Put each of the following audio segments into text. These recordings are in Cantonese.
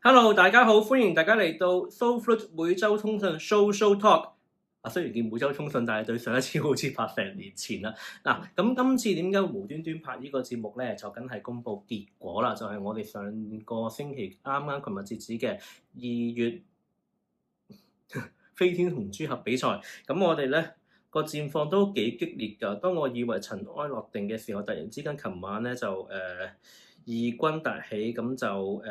Hello，大家好，歡迎大家嚟到 SoFluid 每週通訊 Show Talk。雖然叫每週通訊，但係對上一次好似拍成年前啦。咁今次點解無端端拍呢個節目咧？就梗係公佈結果啦，就係我哋上個星期啱啱琴日截止嘅2月飛天同珠俠比賽。咁我哋咧個戰況都幾激烈㗎。當我以為塵埃落定嘅時候，突然之間琴晚咧就異軍突起，咁就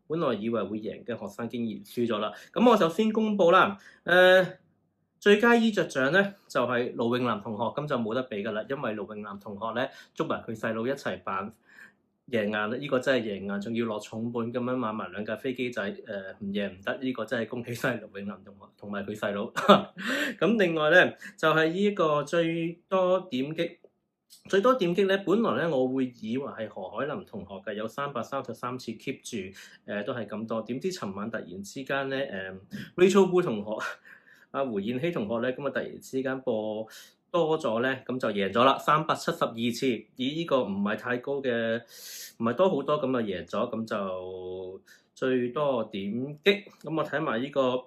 本來以為會贏嘅學生竟然輸咗啦。咁我就先公佈啦。最佳衣着獎咧就係盧永南同學，咁就冇得比㗎啦，因為盧永南同學咧捉埋佢細佬一齊扮贏硬啦，呢個真係贏硬，仲要落重本咁樣買埋2架飛機仔，唔贏唔得，呢個真係恭喜晒盧永南同學同埋佢細佬。咁另外咧就係呢個最多點擊咧，本來咧我會以為係何海林同學嘅，有333次 keep 住，都係咁多。點知尋晚突然之間咧，Rachel Wu 同學、胡燕希同學咧，咁啊突然之間播多咗咧，咁就贏咗啦，372次，以呢個唔係太高嘅，唔係多好多咁啊贏咗，咁就最多點擊。咁我睇埋呢個，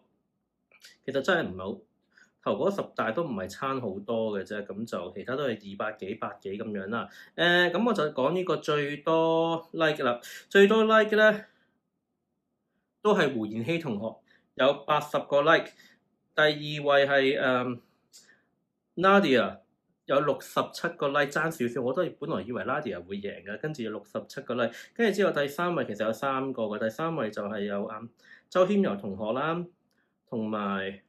其實真係唔係好。頭嗰10大都唔係差好多嘅啫，咁就其他都係200幾、100幾咁樣啦。咁我就講呢個最多 like 啦，最多 like 咧都係胡妍希同學，有80個 like。第二位係Nadia，有67個 like，爭少少。我都本來以為 Nadia 會贏嘅，跟住有67個 like。跟住之後第3位其實有3個嘅，第3位就係有周謙柔同學啦，同埋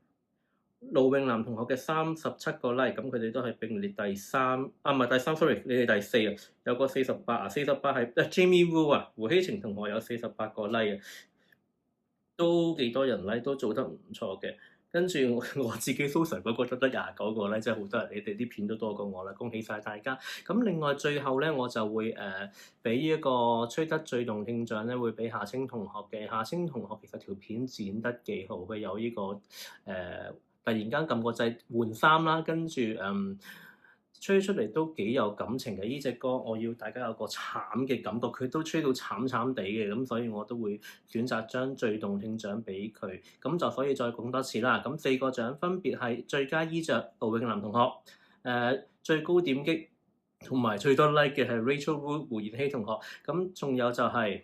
盧永南同學嘅37個 like，咁佢哋都係並列第3，唔係第3 sorry， 你哋第4啊，有個48啊，48係Jamie Wu 啊，胡希晴同學有48個 like 啊，都幾多人 like，都做得唔錯嘅。跟住我自己 social 嗰個得29個咧，即係好多人，你哋啲片都多過我啦，恭喜晒大家！咁另外最後咧，我就會俾一個吹得最動聽獎咧，會俾夏青同學嘅。夏青同學其實條片剪得幾好，佢有呢個突然間撳個掣換衫啦，跟住吹出嚟都幾有感情嘅。呢隻歌我要大家有個慘嘅感覺，佢都吹到慘慘地嘅，咁所以我都會選擇將最動聽獎俾佢。咁就可以再講多次啦。咁4個獎分別係最佳衣着盧永南同學，最高點擊同埋最多 like 嘅係 Rachel Wu 胡妍希同學。咁仲有就係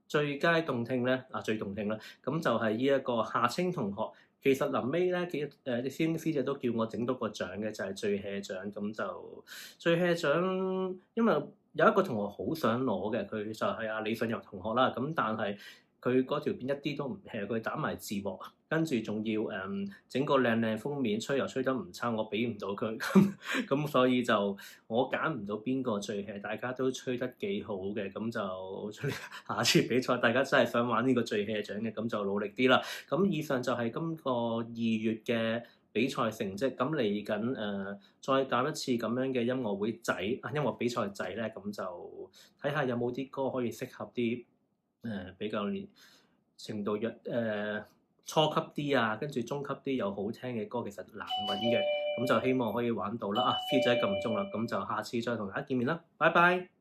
最佳動聽咧，最動聽啦，咁就係呢一個夏青同學。其實臨尾咧，啲師兄師姐都叫我整多個獎嘅，就係最 hea 獎。咁就最 hea 獎，因為有一個同學好想攞嘅，佢就係李信柔同學啦。咁但係佢嗰條片一啲都唔 hea，佢打埋字幕，跟住仲要整個靚封面，吹又吹得唔差，我俾唔到佢。咁所以就我揀唔到邊個最 hea，大家都吹得幾好嘅。咁就下次比賽，大家真係想玩呢個最 hea 獎嘅，咁就努力啲啦。咁以上就係今個2月嘅比賽成績。咁嚟緊再搞一次咁樣嘅音樂會仔音樂比賽仔咧，咁就睇下有冇啲歌可以適合啲比較程度初級啲啊，跟住中級啲又好聽嘅歌，其實難揾嘅。咁就希望可以玩到啦。師仔撳鐘啦，咁就下次再同大家見面啦，拜拜。